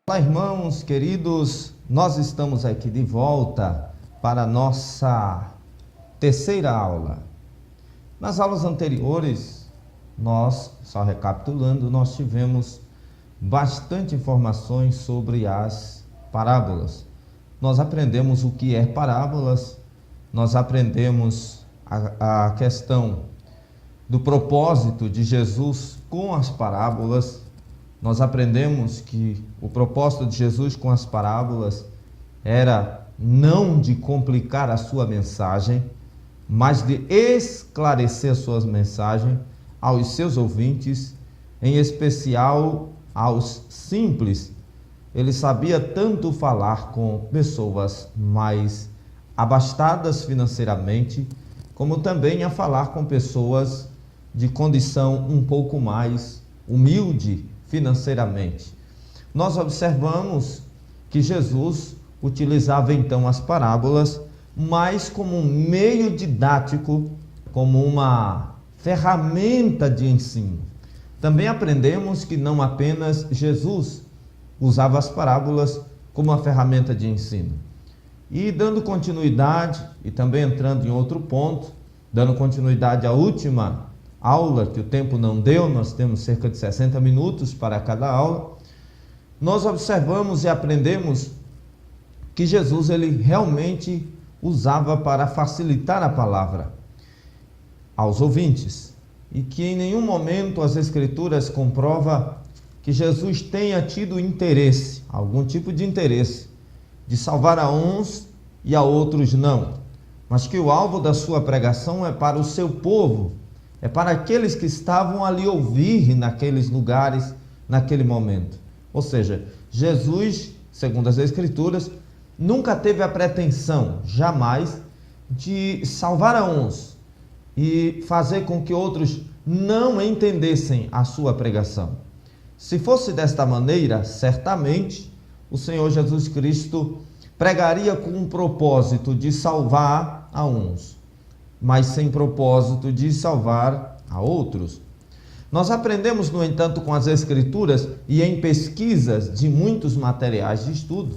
Olá, irmãos queridos, nós estamos aqui de volta para a nossa terceira aula. Nas aulas anteriores, só recapitulando, nós tivemos bastante informações sobre as parábolas. Nós aprendemos o que é parábolas, nós aprendemos a questão do propósito de Jesus com as parábolas. Nós aprendemos que o propósito de Jesus com as parábolas era não de complicar a sua mensagem, mas de esclarecer a sua mensagem aos seus ouvintes, em especial aos simples. Ele sabia tanto falar com pessoas mais abastadas financeiramente, como também a falar com pessoas de condição um pouco mais humilde financeiramente. Nós observamos que Jesus utilizava então as parábolas mais como um meio didático, como uma ferramenta de ensino. Também aprendemos que não apenas Jesus usava as parábolas como uma ferramenta de ensino. E dando continuidade, e também entrando em outro ponto, dando continuidade à última aula, que o tempo não deu, nós temos cerca de 60 minutos para cada aula, nós observamos e aprendemos que Jesus ele realmente usava para facilitar a palavra aos ouvintes, e que em nenhum momento as Escrituras comprovam que Jesus tenha tido interesse, algum tipo de interesse, de salvar a uns e a outros não, mas que o alvo da sua pregação é para o seu povo, é para aqueles que estavam ali ouvir naqueles lugares, naquele momento. Ou seja, Jesus, segundo as Escrituras, nunca teve a pretensão, jamais, de salvar a uns e fazer com que outros não entendessem a sua pregação. Se fosse desta maneira, certamente, o Senhor Jesus Cristo pregaria com um propósito de salvar a uns, mas sem propósito de salvar a outros. Nós aprendemos, no entanto, com as Escrituras e em pesquisas de muitos materiais de estudo,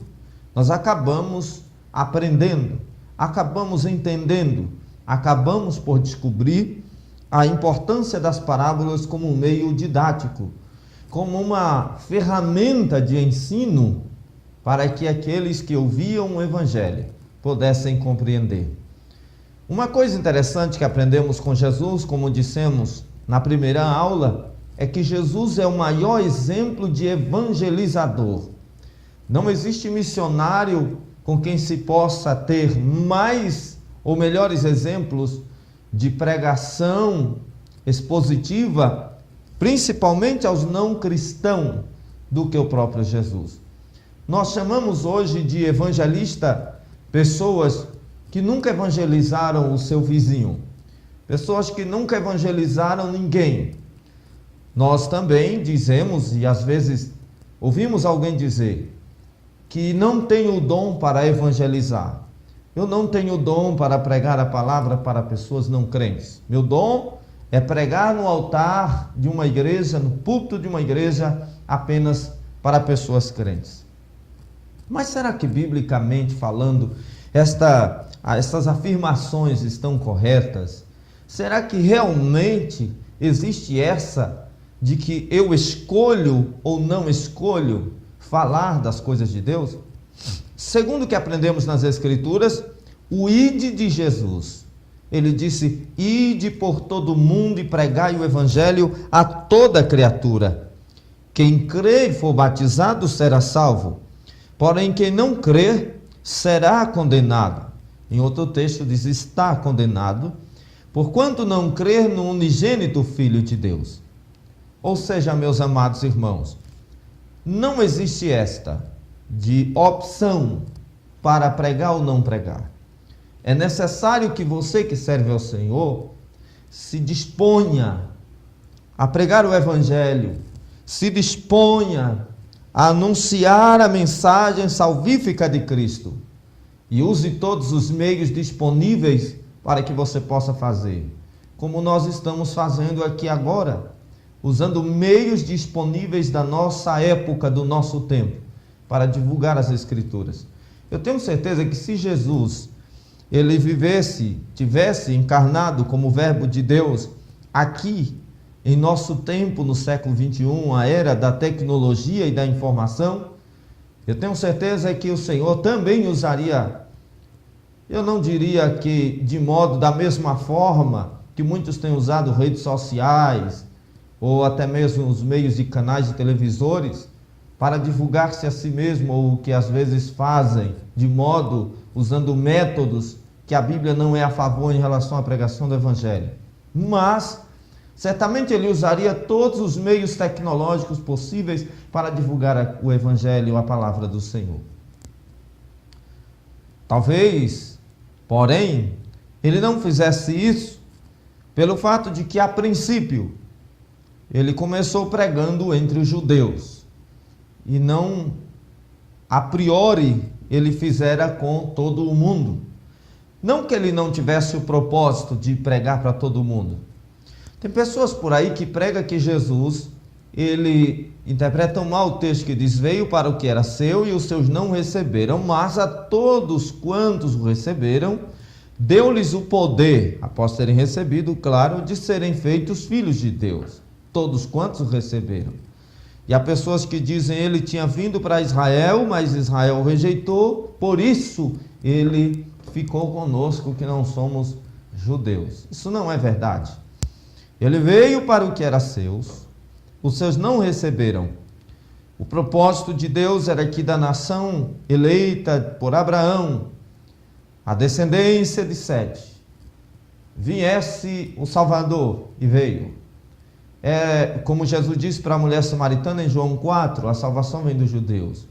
nós acabamos aprendendo, acabamos entendendo, acabamos por descobrir a importância das parábolas como um meio didático, como uma ferramenta de ensino para que aqueles que ouviam o Evangelho pudessem compreender. Uma coisa interessante que aprendemos com Jesus, como dissemos na primeira aula, é que Jesus é o maior exemplo de evangelizador. Não existe missionário com quem se possa ter mais ou melhores exemplos de pregação expositiva, principalmente aos não cristãos, do que o próprio Jesus. Nós chamamos hoje de evangelista pessoas que nunca evangelizaram o seu vizinho, pessoas que nunca evangelizaram ninguém. Nós também dizemos, e às vezes ouvimos alguém dizer, que não tem o dom para evangelizar. Eu não tenho o dom para pregar a palavra para pessoas não crentes. Meu dom é pregar no altar de uma igreja, no púlpito de uma igreja, apenas para pessoas crentes. Mas será que, biblicamente falando, essas afirmações estão corretas? Será que realmente existe essa de que eu escolho ou não escolho falar das coisas de Deus? Segundo o que aprendemos nas Escrituras, o ide de Jesus, ele disse: ide por todo o mundo e pregai o Evangelho a toda criatura. Quem crê e for batizado será salvo, porém quem não crer será condenado. Em outro texto diz: está condenado, porquanto não crer no unigênito Filho de Deus. Ou seja, meus amados irmãos, não existe esta de opção para pregar ou não pregar. É necessário que você que serve ao Senhor se disponha a pregar o Evangelho, se disponha a anunciar a mensagem salvífica de Cristo e use todos os meios disponíveis para que você possa fazer, como nós estamos fazendo aqui agora, usando meios disponíveis da nossa época, do nosso tempo, para divulgar as Escrituras. Eu tenho certeza que se Jesus ele tivesse encarnado como Verbo de Deus aqui em nosso tempo, no século 21, a era da tecnologia e da informação, eu tenho certeza que o Senhor também usaria, eu não diria que de modo da mesma forma que muitos têm usado redes sociais ou até mesmo os meios de canais de televisores para divulgar-se a si mesmo, ou que às vezes fazem de modo usando métodos que a Bíblia não é a favor em relação à pregação do Evangelho. Mas certamente ele usaria todos os meios tecnológicos possíveis para divulgar o Evangelho, a palavra do Senhor. Talvez, porém, ele não fizesse isso pelo fato de que, a princípio, ele começou pregando entre os judeus e não, a priori, ele fizera com todo o mundo. Não que ele não tivesse o propósito de pregar para todo mundo. Tem pessoas por aí que pregam que Jesus, ele interpretam mal o texto que diz: veio para o que era seu e os seus não receberam, mas a todos quantos o receberam, deu-lhes o poder, após terem recebido, claro, de serem feitos filhos de Deus. Todos quantos o receberam. E há pessoas que dizem: ele tinha vindo para Israel, mas Israel o rejeitou, por isso ele ficou conosco que não somos judeus. Isso não é verdade. Ele veio para o que era seus, os seus não receberam. O propósito de Deus era que da nação eleita por Abraão, a descendência de Sete, viesse o Salvador, e veio. Como Jesus disse para a mulher samaritana em João 4, a salvação vem dos judeus.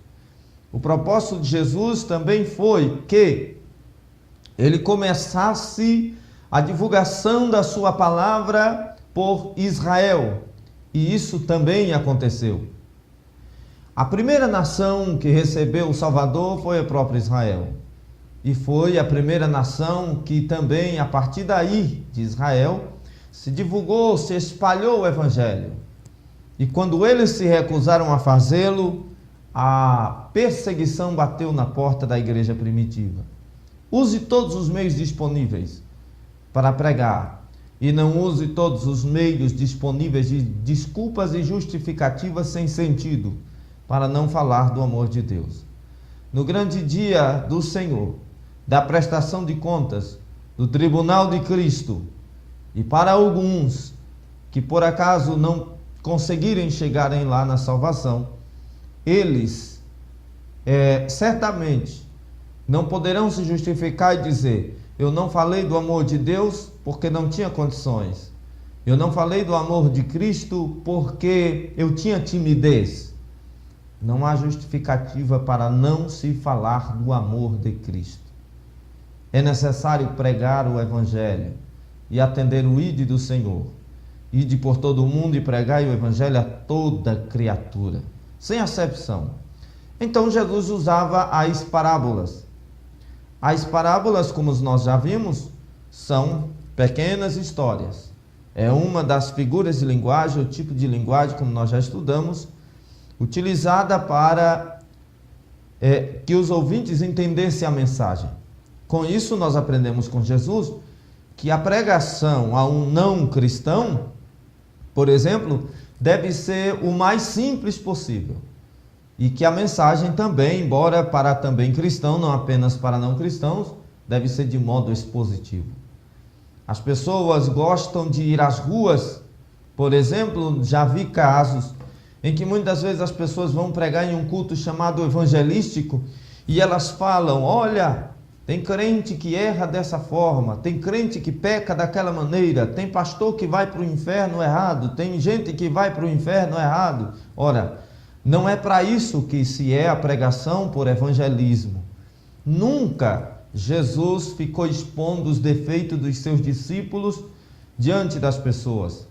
O propósito de Jesus também foi que ele começasse a divulgação da sua palavra por Israel, e isso também aconteceu. A primeira nação que recebeu o Salvador foi a própria Israel, e foi a primeira nação que também, a partir daí de Israel, se divulgou, se espalhou o Evangelho. E quando eles se recusaram a fazê-lo, a perseguição bateu na porta da igreja primitiva. Use todos os meios disponíveis para pregar, e não use todos os meios disponíveis de desculpas e justificativas sem sentido para não falar do amor de Deus. No grande dia do Senhor, da prestação de contas, do tribunal de Cristo, e para alguns que por acaso não conseguirem chegarem lá na salvação, eles certamente não poderão se justificar e dizer: eu não falei do amor de Deus porque não tinha condições. Eu não falei do amor de Cristo porque eu tinha timidez. Não há justificativa para não se falar do amor de Cristo. É necessário pregar o Evangelho e atender o ide do Senhor. Ide por todo o mundo e pregai o Evangelho a toda criatura, sem acepção. Então Jesus usava as parábolas. As parábolas, como nós já vimos, são pequenas histórias. É uma das figuras de linguagem, o tipo de linguagem, como nós já estudamos, utilizada para que os ouvintes entendessem a mensagem. Com isso, nós aprendemos com Jesus que a pregação a um não cristão, por exemplo, deve ser o mais simples possível. E que a mensagem também, embora para também cristão, não apenas para não cristãos, deve ser de modo expositivo. As pessoas gostam de ir às ruas, por exemplo, já vi casos em que muitas vezes as pessoas vão pregar em um culto chamado evangelístico e elas falam: olha, tem crente que erra dessa forma, tem crente que peca daquela maneira, tem pastor que vai para o inferno errado, tem gente que vai para o inferno errado. Ora, não é para isso que se é a pregação por evangelismo. Nunca Jesus ficou expondo os defeitos dos seus discípulos diante das pessoas.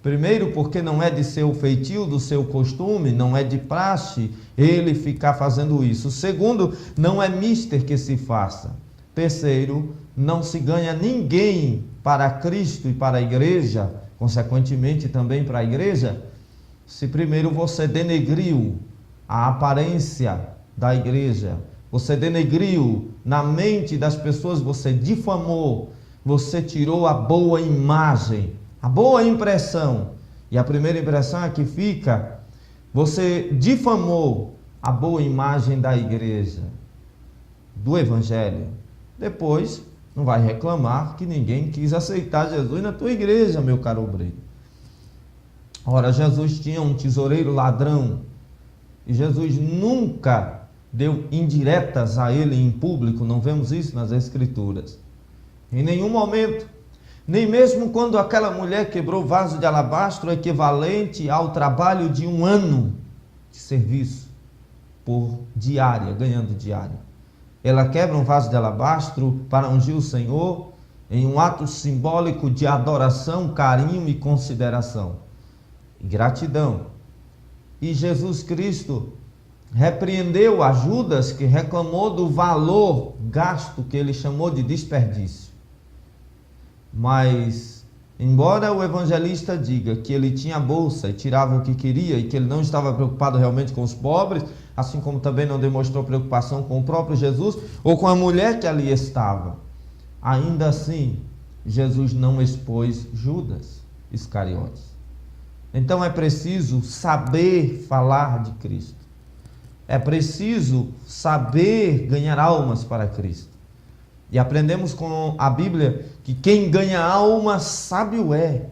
Primeiro, porque não é de seu feitio, do seu costume, não é de praxe ele ficar fazendo isso. Segundo, não é mister que se faça. Terceiro, não se ganha ninguém para Cristo e para a igreja, consequentemente também para a igreja, se primeiro você denegriu a aparência da igreja, você denegriu na mente das pessoas, você difamou, você tirou a boa imagem, a boa impressão. E a primeira impressão é que fica, você difamou a boa imagem da igreja, do evangelho. Depois, não vai reclamar que ninguém quis aceitar Jesus na tua igreja, meu caro obreiro. Ora, Jesus tinha um tesoureiro ladrão, e Jesus nunca deu indiretas a ele em público, não vemos isso nas Escrituras. Em nenhum momento, nem mesmo quando aquela mulher quebrou o vaso de alabastro, equivalente ao trabalho de um ano de serviço, por diária, ganhando diária. Ela quebra um vaso de alabastro para ungir o Senhor em um ato simbólico de adoração, carinho e consideração. E gratidão. E Jesus Cristo repreendeu a Judas, que reclamou do valor gasto, que ele chamou de desperdício. Mas, embora o evangelista diga que ele tinha a bolsa e tirava o que queria, e que ele não estava preocupado realmente com os pobres, assim como também não demonstrou preocupação com o próprio Jesus, ou com a mulher que ali estava, ainda assim, Jesus não expôs Judas Iscariotes. Então é preciso saber falar de Cristo. É preciso saber ganhar almas para Cristo. E aprendemos com a Bíblia que quem ganha alma, sábio é.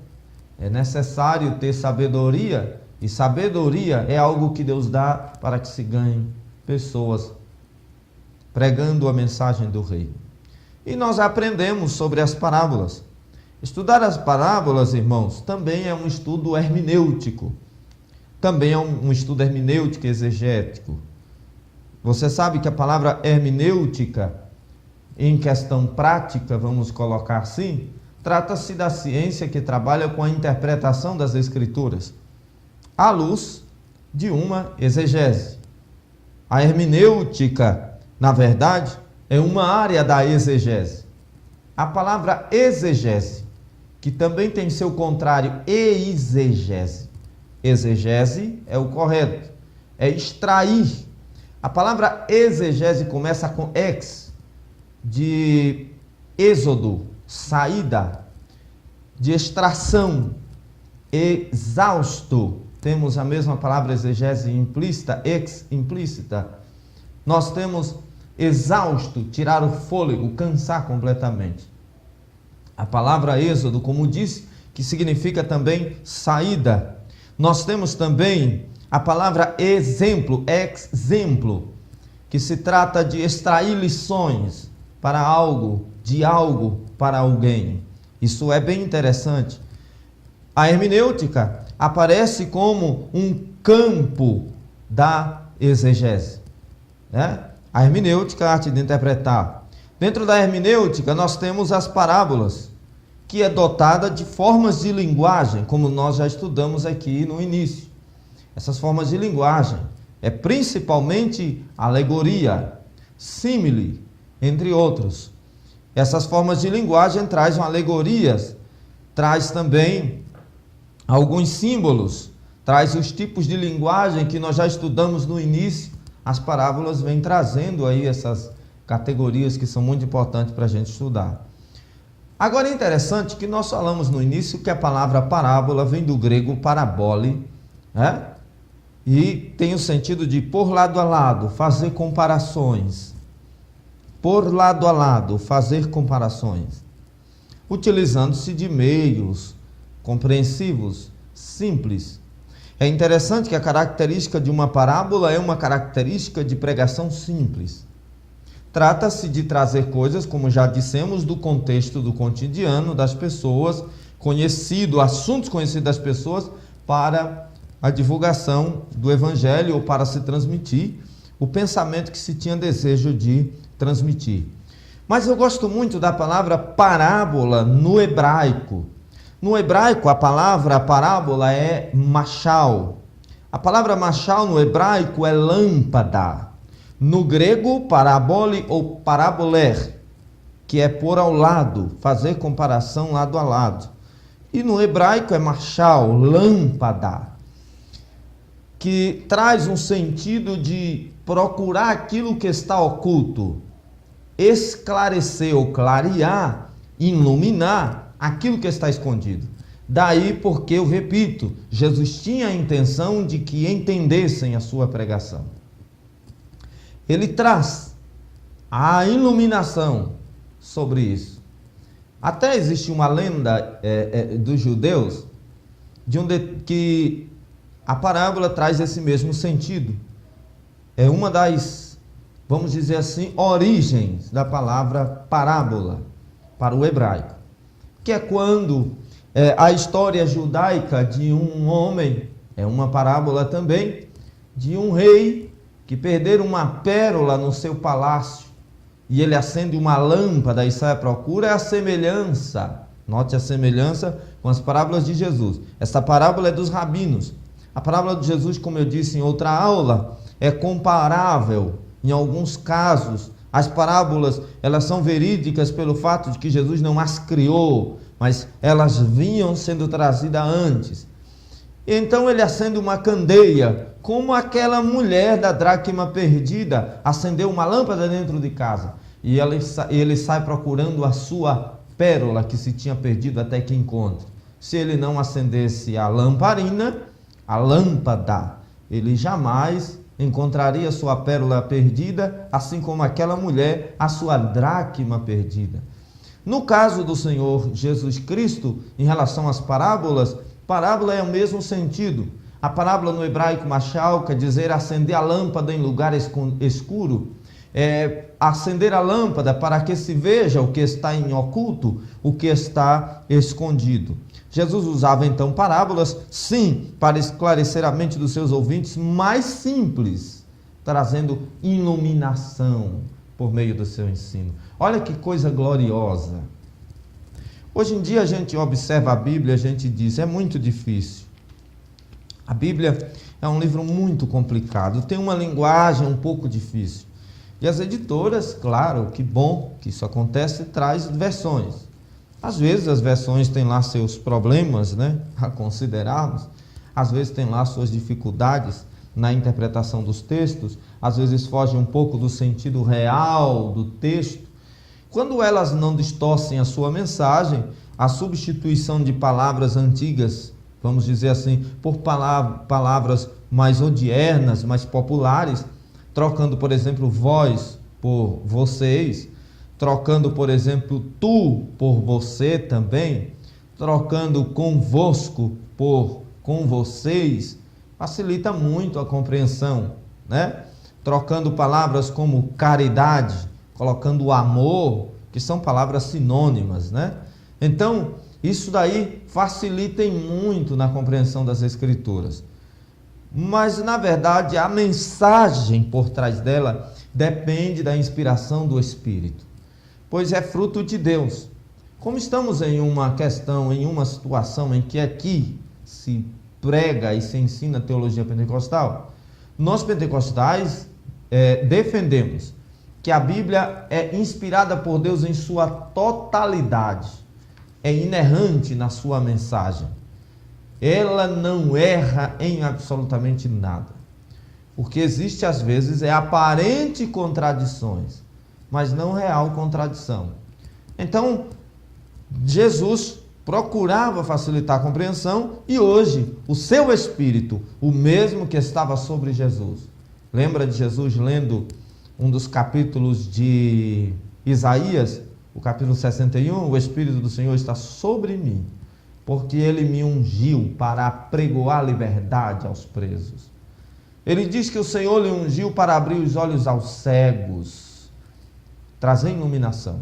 É necessário ter sabedoria, e sabedoria é algo que Deus dá para que se ganhe pessoas pregando a mensagem do Reino. E nós aprendemos sobre as parábolas. Estudar as parábolas, irmãos, também é um estudo hermenêutico. Também é um estudo hermenêutico exegético. Você sabe que a palavra hermenêutica, em questão prática, vamos colocar assim, trata-se da ciência que trabalha com a interpretação das Escrituras, à luz de uma exegese. A hermenêutica, na verdade, é uma área da exegese. A palavra exegese, que também tem seu contrário, exegese. Exegese é o correto, é extrair. A palavra exegese começa com ex, de êxodo, saída, de extração, exausto. Temos a mesma palavra exegese implícita, ex implícita. Nós temos exausto, tirar o fôlego, cansar completamente. A palavra êxodo, como disse, que significa também saída. Nós temos também a palavra exemplo, exemplo, que se trata de extrair lições para algo, de algo para alguém. Isso é bem interessante. A hermenêutica aparece como um campo da exegese, né? A hermenêutica é a arte de interpretar. Dentro da hermenêutica nós temos as parábolas, que é dotada de formas de linguagem, como nós já estudamos aqui no início. Essas formas de linguagem é principalmente alegoria, símile, entre outros. Essas formas de linguagem trazem alegorias, traz também alguns símbolos, traz os tipos de linguagem que nós já estudamos no início. As parábolas vêm trazendo aí essas categorias que são muito importantes para a gente estudar. Agora é interessante que nós falamos no início que a palavra parábola vem do grego parabole, né? E tem o sentido de pôr lado a lado, fazer comparações. Pôr lado a lado, fazer comparações. Utilizando-se de meios compreensivos, simples. É interessante que a característica de uma parábola é uma característica de pregação simples. Trata-se de trazer coisas, como já dissemos, do contexto do cotidiano das pessoas, assuntos conhecidos das pessoas, para a divulgação do Evangelho ou para se transmitir o pensamento que se tinha desejo de transmitir. Mas eu gosto muito da palavra parábola no hebraico. No hebraico, a palavra parábola é mashal. A palavra mashal no hebraico é lâmpada. No grego, parabole ou paraboler, que é pôr ao lado, fazer comparação lado a lado. E no hebraico é mashal, lâmpada, que traz um sentido de procurar aquilo que está oculto, esclarecer ou clarear, iluminar aquilo que está escondido. Daí porque, eu repito, Jesus tinha a intenção de que entendessem a sua pregação. Ele traz a iluminação sobre isso. Até existe uma lenda dos judeus, que a parábola traz esse mesmo sentido. É uma das, vamos dizer assim, origens da palavra parábola para o hebraico, que é quando a história judaica de um homem, é uma parábola também, de um rei que perderam uma pérola no seu palácio, e ele acende uma lâmpada e sai à procura. É a semelhança, note a semelhança com as parábolas de Jesus. Essa parábola é dos rabinos. A parábola de Jesus, como eu disse em outra aula, é comparável. Em alguns casos, as parábolas, elas são verídicas pelo fato de que Jesus não as criou, mas elas vinham sendo trazidas antes. Então ele acende uma candeia, como aquela mulher da dracma perdida acendeu uma lâmpada dentro de casa, e ele sai procurando a sua pérola que se tinha perdido até que encontre. Se ele não acendesse a lamparina, a lâmpada, ele jamais encontraria sua pérola perdida, assim como aquela mulher a sua dracma perdida. No caso do Senhor Jesus Cristo, em relação às parábolas, parábola é o mesmo sentido. A parábola no hebraico mashal quer dizer acender a lâmpada em lugar escuro. Acender a lâmpada para que se veja o que está em oculto, o que está escondido. Jesus usava então parábolas, sim, para esclarecer a mente dos seus ouvintes, mais simples, trazendo iluminação por meio do seu ensino. Olha que coisa gloriosa. Hoje em dia a gente observa a Bíblia, a gente diz, é muito difícil. A Bíblia é um livro muito complicado, tem uma linguagem um pouco difícil. E as editoras, claro, que bom que isso acontece, traz versões. Às vezes as versões têm lá seus problemas, né, a considerarmos. Às vezes tem lá suas dificuldades na interpretação dos textos. Às vezes fogem um pouco do sentido real do texto. Quando elas não distorcem a sua mensagem, a substituição de palavras antigas, vamos dizer assim, por palavras mais odiernas, mais populares, trocando, por exemplo, vós por vocês, trocando, por exemplo, tu por você também, trocando convosco por com vocês, facilita muito a compreensão, né? Trocando palavras como caridade, colocando o amor, que são palavras sinônimas, né? Então, isso daí facilita muito na compreensão das Escrituras. Mas, na verdade, a mensagem por trás dela depende da inspiração do Espírito, pois é fruto de Deus. Como estamos em uma questão, em uma situação em que aqui se prega e se ensina teologia pentecostal, nós pentecostais defendemos que a Bíblia é inspirada por Deus em sua totalidade, é inerrante na sua mensagem. Ela não erra em absolutamente nada. O que existe às vezes é aparente contradições, mas não real contradição. Então, Jesus procurava facilitar a compreensão e hoje o seu Espírito, o mesmo que estava sobre Jesus. Lembra de Jesus lendo um dos capítulos de Isaías, o capítulo 61, o Espírito do Senhor está sobre mim, porque Ele me ungiu para pregoar liberdade aos presos. Ele diz que o Senhor lhe ungiu para abrir os olhos aos cegos, trazer iluminação.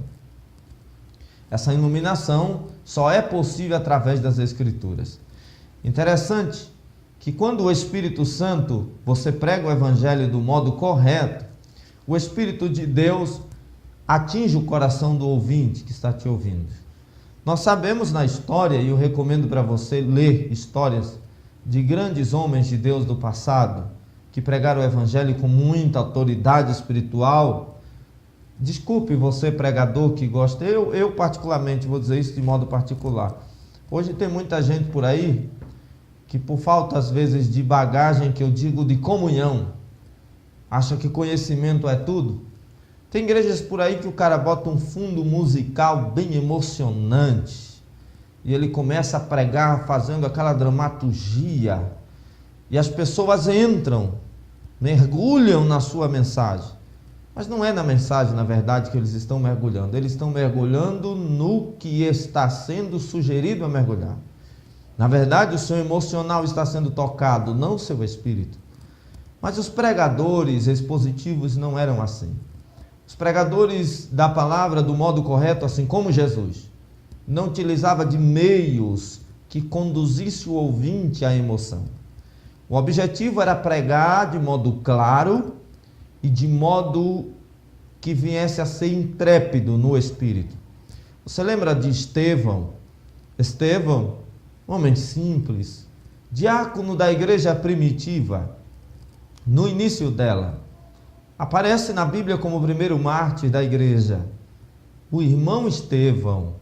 Essa iluminação só é possível através das Escrituras. Interessante que quando o Espírito Santo, você prega o Evangelho do modo correto, o Espírito de Deus atinge o coração do ouvinte que está te ouvindo. Nós sabemos na história, e eu recomendo para você ler histórias de grandes homens de Deus do passado, que pregaram o Evangelho com muita autoridade espiritual. Desculpe você, pregador, que gosta, eu particularmente vou dizer isso de modo particular. Hoje tem muita gente por aí que por falta às vezes de bagagem, que eu digo de comunhão, Acha que conhecimento é tudo? Tem igrejas por aí que o cara bota um fundo musical bem emocionante e ele começa a pregar fazendo aquela dramaturgia e as pessoas entram, mergulham na sua mensagem. Mas não é na mensagem, na verdade, que eles estão mergulhando. Eles estão mergulhando no que está sendo sugerido a mergulhar. Na verdade, o seu emocional está sendo tocado, não o seu espírito. Mas os pregadores expositivos não eram assim. Os pregadores da palavra do modo correto, assim como Jesus, não utilizava de meios que conduzisse o ouvinte à emoção. O objetivo era pregar de modo claro e de modo que viesse a ser intrépido no espírito. Você lembra de Estevão? Estevão, homem simples, diácono da igreja primitiva, no início dela, aparece na Bíblia como o primeiro mártir da igreja. O irmão Estevão,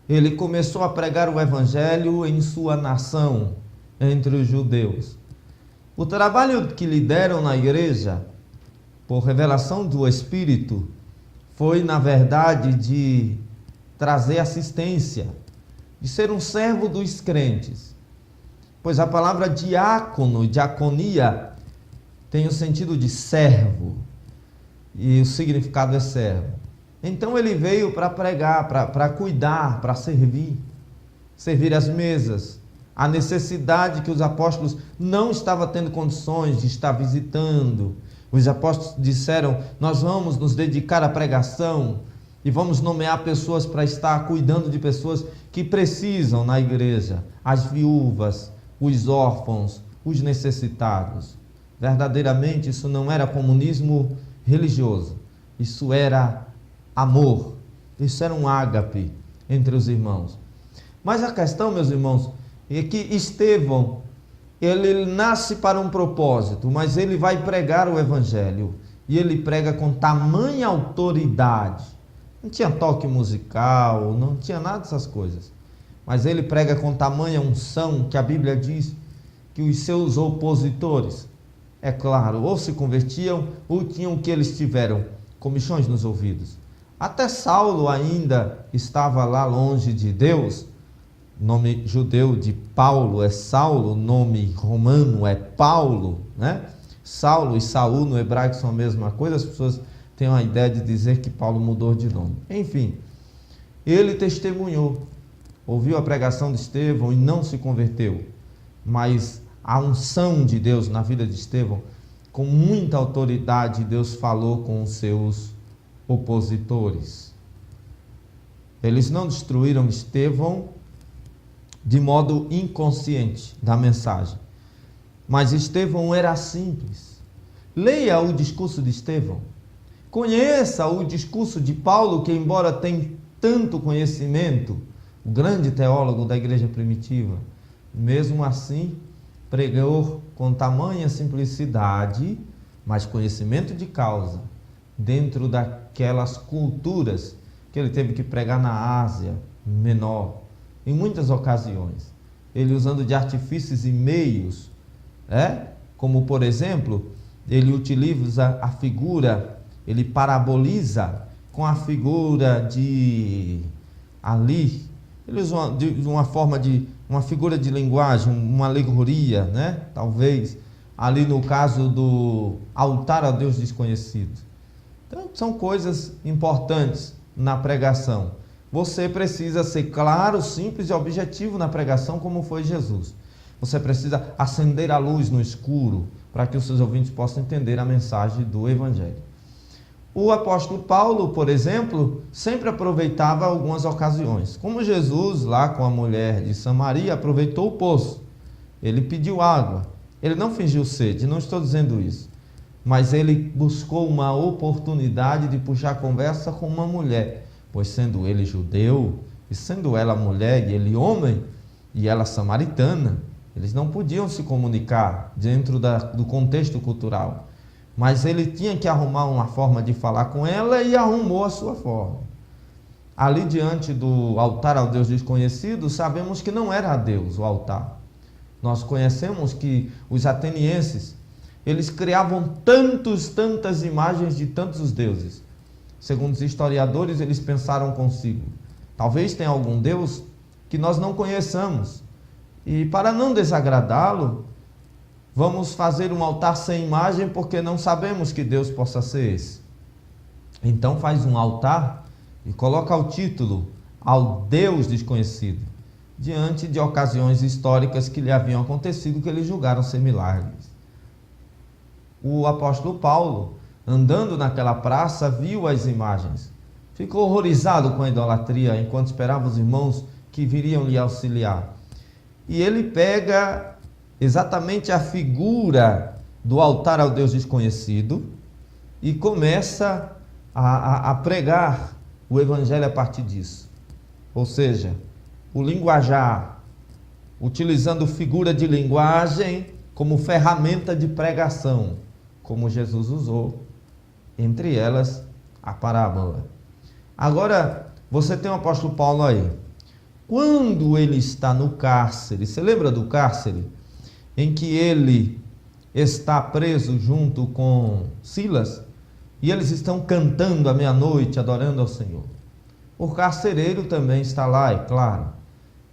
ele começou a pregar o evangelho em sua nação, entre os judeus. O trabalho que lhe deram na igreja, por revelação do Espírito, foi, na verdade, de trazer assistência, de ser um servo dos crentes. Pois a palavra diácono, diaconia, tem o sentido de servo, e o significado é servo. Então ele veio para pregar, para cuidar, para servir as mesas, a necessidade que os apóstolos não estavam tendo condições de estar visitando. Os apóstolos disseram: nós vamos nos dedicar à pregação e vamos nomear pessoas para estar cuidando de pessoas que precisam na igreja, as viúvas, os órfãos, os necessitados. Verdadeiramente isso não era comunismo religioso, isso era amor, isso era um ágape entre os irmãos. Mas a questão, meus irmãos, é que Estevão, ele nasce para um propósito, mas ele vai pregar o evangelho, e ele prega com tamanha autoridade. Não tinha toque musical, não tinha nada dessas coisas, mas ele prega com tamanha unção que a Bíblia diz que os seus opositores, é claro, ou se convertiam ou tinham o que eles tiveram, comichões nos ouvidos. Até Saulo ainda estava lá longe de Deus. Nome judeu de Paulo é Saulo, nome romano é Paulo, né? Saulo e Saul no hebraico são a mesma coisa, as pessoas têm uma ideia de dizer que Paulo mudou de nome. Enfim, ele testemunhou, ouviu a pregação de Estevão e não se converteu, mas a unção de Deus na vida de Estevão, com muita autoridade, Deus falou com os seus opositores. Eles não destruíram Estevão de modo inconsciente da mensagem, mas Estevão era simples. Leia o discurso de Estevão, conheça o discurso de Paulo, que embora tenha tanto conhecimento, o grande teólogo da igreja primitiva, mesmo assim pregou com tamanha simplicidade, mas conhecimento de causa, dentro daquelas culturas que ele teve que pregar na Ásia Menor, em muitas ocasiões, ele usando de artifícios e meios, como por exemplo, ele utiliza a figura, ele paraboliza com a figura de ali, ele usa uma figura de linguagem, uma alegoria, talvez, ali no caso do altar a Deus desconhecido. Então, são coisas importantes na pregação. Você precisa ser claro, simples e objetivo na pregação, como foi Jesus. Você precisa acender a luz no escuro, para que os seus ouvintes possam entender a mensagem do Evangelho. O apóstolo Paulo, por exemplo, sempre aproveitava algumas ocasiões. Como Jesus, lá com a mulher de Samaria, aproveitou o poço. Ele pediu água. Ele não fingiu sede, não estou dizendo isso. Mas ele buscou uma oportunidade de puxar conversa com uma mulher. Pois sendo ele judeu, e sendo ela mulher e ele homem, e ela samaritana, eles não podiam se comunicar dentro do contexto cultural. Mas ele tinha que arrumar uma forma de falar com ela e arrumou a sua forma. Ali diante do altar ao Deus desconhecido, sabemos que não era a Deus o altar. Nós conhecemos que os atenienses, eles criavam tantas imagens de tantos deuses. Segundo os historiadores, eles pensaram consigo: talvez tenha algum Deus que nós não conheçamos, e para não desagradá-lo, vamos fazer um altar sem imagem, porque não sabemos que Deus possa ser esse. Então faz um altar e coloca o título ao Deus desconhecido, diante de ocasiões históricas que lhe haviam acontecido, que eles julgaram ser milagres. O apóstolo Paulo, andando naquela praça, viu as imagens, ficou horrorizado com a idolatria, enquanto esperava os irmãos que viriam lhe auxiliar. E ele pega exatamente a figura do altar ao Deus desconhecido e começa a pregar o evangelho a partir disso. Ou seja, o linguajar, utilizando figura de linguagem como ferramenta de pregação, como Jesus usou, entre elas a parábola. Agora, você tem o apóstolo Paulo aí. Quando ele está no cárcere, você lembra do cárcere? Em que ele está preso junto com Silas, e eles estão cantando à meia-noite, adorando ao Senhor. O carcereiro também está lá, é claro.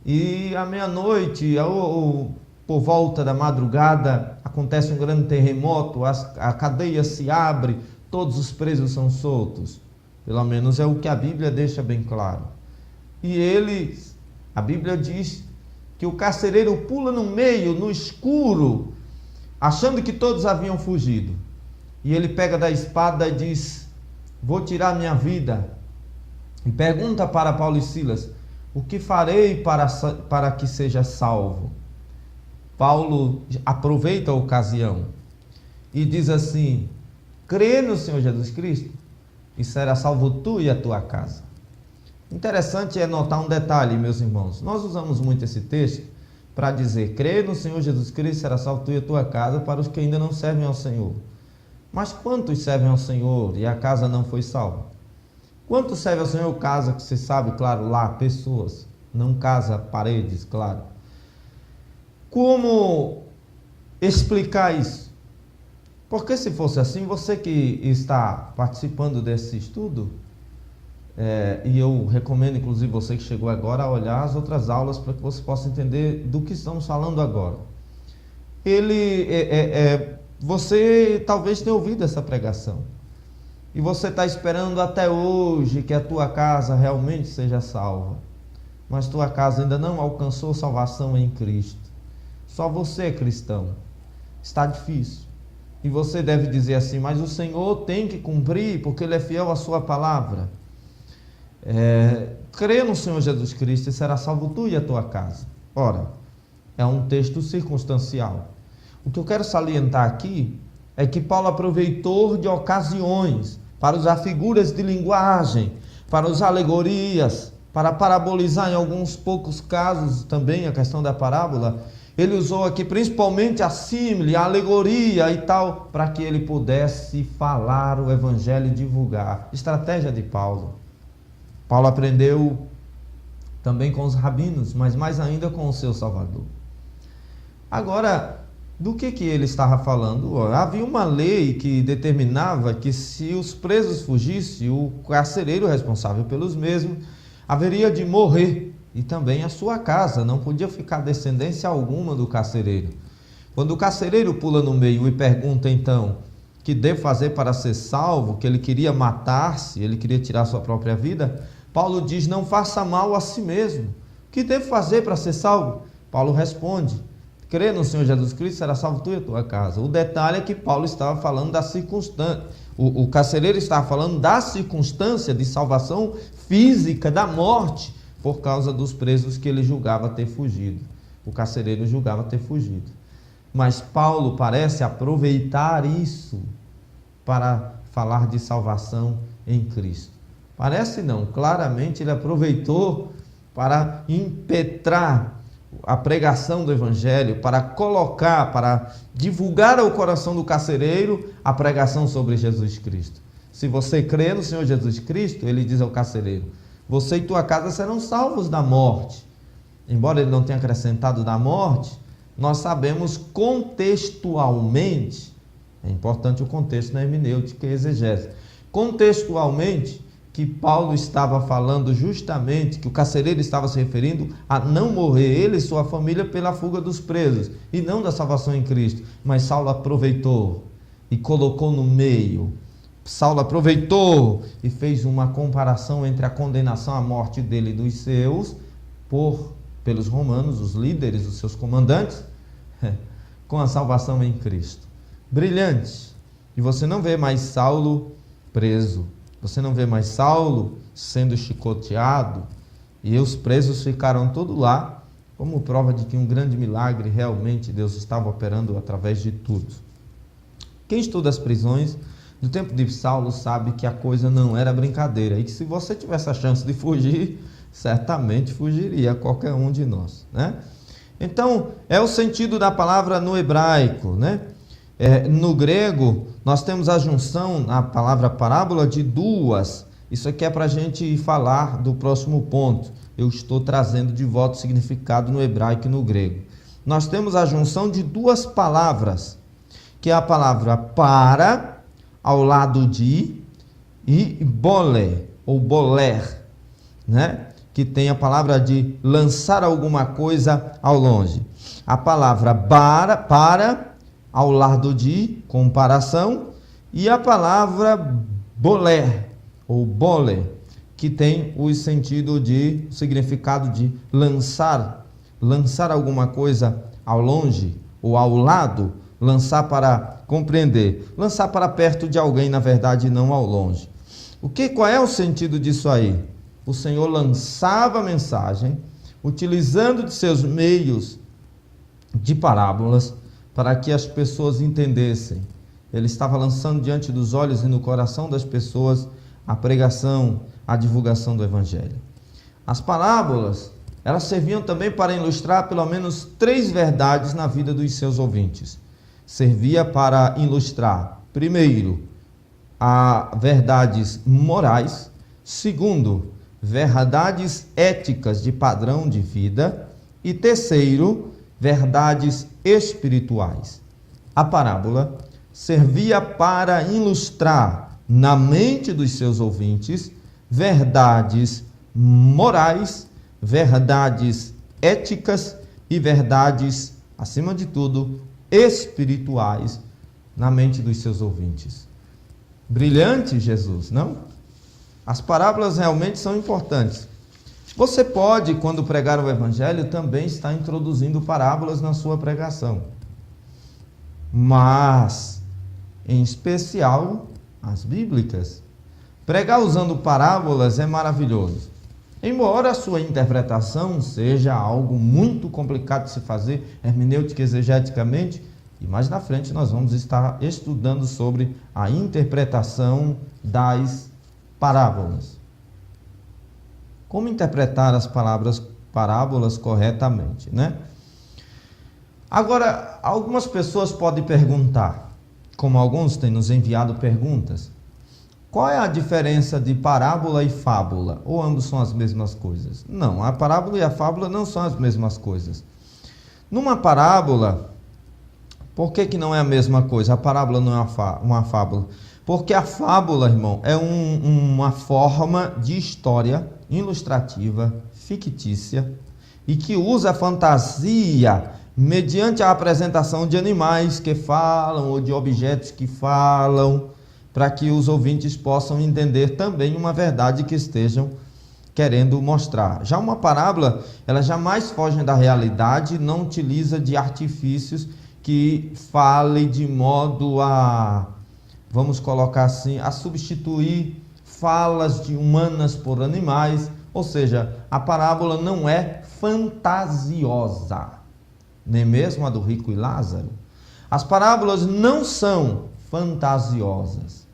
E à meia-noite, por volta da madrugada, acontece um grande terremoto, a cadeia se abre, todos os presos são soltos. Pelo menos é o que a Bíblia deixa bem claro. E a Bíblia diz que o carcereiro pula no meio, no escuro, achando que todos haviam fugido. E ele pega da espada e diz: vou tirar minha vida. E pergunta para Paulo e Silas: o que farei para que seja salvo? Paulo aproveita a ocasião e diz assim: crê no Senhor Jesus Cristo e será salvo tu e a tua casa. Interessante é notar um detalhe, meus irmãos. Nós usamos muito esse texto para dizer: crê no Senhor Jesus Cristo, será salvo tu e a tua casa, para os que ainda não servem ao Senhor. Mas quantos servem ao Senhor e a casa não foi salva? Quantos servem ao Senhor casa, que você sabe, claro, lá, pessoas, não casa, paredes, claro. Como explicar isso? Porque se fosse assim, você que está participando desse estudo, e eu recomendo inclusive você que chegou agora a olhar as outras aulas para que você possa entender do que estamos falando agora. Você talvez tenha ouvido essa pregação e você está esperando até hoje que a tua casa realmente seja salva, mas tua casa ainda não alcançou salvação em Cristo. Só você é cristão. Está difícil. E você deve dizer assim: mas o Senhor tem que cumprir, porque Ele é fiel à sua palavra. Crê no Senhor Jesus Cristo e será salvo tu e a tua casa. Ora, é um texto circunstancial. O que eu quero salientar aqui é que Paulo aproveitou de ocasiões para usar figuras de linguagem, para usar alegorias, para parabolizar em alguns poucos casos também a questão da parábola. Ele usou aqui principalmente a símile, a alegoria e tal, para que ele pudesse falar o evangelho e divulgar. Estratégia de Paulo. Paulo aprendeu também com os rabinos, mas mais ainda com o seu Salvador. Agora, do que ele estava falando? Havia uma lei que determinava que se os presos fugissem, o carcereiro responsável pelos mesmos haveria de morrer, e também a sua casa, não podia ficar descendência alguma do carcereiro. Quando o carcereiro pula no meio e pergunta então o que deve fazer para ser salvo, que ele queria matar-se, ele queria tirar sua própria vida, Paulo diz: não faça mal a si mesmo. O que deve fazer para ser salvo? Paulo responde: crê no Senhor Jesus Cristo, será salvo tu e a tua casa. O detalhe é que Paulo estava falando da circunstância, o carcereiro estava falando da circunstância de salvação física, da morte, por causa dos presos que ele julgava ter fugido. O carcereiro julgava ter fugido. Mas Paulo parece aproveitar isso para falar de salvação em Cristo. Parece não, claramente ele aproveitou para impetrar a pregação do evangelho, para colocar, para divulgar ao coração do carcereiro a pregação sobre Jesus Cristo. Se você crê no Senhor Jesus Cristo, ele diz ao carcereiro, você e tua casa serão salvos da morte. Embora ele não tenha acrescentado da morte, nós sabemos contextualmente É importante o contexto na hermenêutica e exegese. Contextualmente, que Paulo estava falando justamente, que o carcereiro estava se referindo a não morrer ele e sua família pela fuga dos presos, e não da salvação em Cristo. Mas Saulo aproveitou e colocou no meio. Saulo aproveitou e fez uma comparação entre a condenação à morte dele e dos seus, pelos romanos, os líderes, os seus comandantes, com a salvação em Cristo. Brilhante. E você não vê mais Saulo preso. Você não vê mais Saulo sendo chicoteado, e os presos ficaram todos lá, como prova de que um grande milagre realmente Deus estava operando através de tudo. Quem estuda as prisões do tempo de Saulo sabe que a coisa não era brincadeira, e que se você tivesse a chance de fugir, certamente fugiria qualquer um de nós, né? Então, é o sentido da palavra no hebraico, né? No grego, nós temos a junção na palavra parábola de duas. Isso aqui é para a gente falar do próximo ponto. Eu estou trazendo de volta o significado no hebraico e no grego. Nós temos a junção de duas palavras, que é a palavra para, ao lado de, e bolé, ou boler, né? Que tem a palavra de lançar alguma coisa ao longe. A palavra para ao lado de, comparação, e a palavra bolé, ou bole, que tem o significado de lançar alguma coisa ao longe, ou ao lado, lançar para compreender, lançar para perto de alguém, na verdade, não ao longe. Qual é o sentido disso aí? O Senhor lançava a mensagem, utilizando de seus meios de parábolas, para que as pessoas entendessem. Ele estava lançando diante dos olhos e no coração das pessoas a pregação, a divulgação do Evangelho. As parábolas, elas serviam também para ilustrar pelo menos 3 verdades na vida dos seus ouvintes. Servia para ilustrar, primeiro, verdades morais. Segundo, verdades éticas de padrão de vida. E terceiro, verdades espirituais. A parábola servia para ilustrar na mente dos seus ouvintes verdades morais, verdades éticas e verdades, acima de tudo, espirituais na mente dos seus ouvintes. Brilhante Jesus, não? As parábolas realmente são importantes. Você pode, quando pregar o Evangelho, também estar introduzindo parábolas na sua pregação. Mas, em especial, as bíblicas. Pregar usando parábolas é maravilhoso. Embora a sua interpretação seja algo muito complicado de se fazer, hermenêutica e exegeticamente, e mais na frente nós vamos estar estudando sobre a interpretação das parábolas. Como interpretar as parábolas corretamente, né? Agora, algumas pessoas podem perguntar, como alguns têm nos enviado perguntas, qual é a diferença de parábola e fábula? Ou ambos são as mesmas coisas? Não, a parábola e a fábula não são as mesmas coisas. Numa parábola, por que não é a mesma coisa? A parábola não é uma fábula. Porque a fábula, irmão, é uma forma de história ilustrativa, fictícia, e que usa a fantasia mediante a apresentação de animais que falam ou de objetos que falam, para que os ouvintes possam entender também uma verdade que estejam querendo mostrar. Já uma parábola, ela jamais foge da realidade, não utiliza de artifícios que fale de modo a, vamos colocar assim, a substituir falas de humanas por animais, ou seja, a parábola não é fantasiosa, nem mesmo a do rico e Lázaro. As parábolas não são fantasiosas.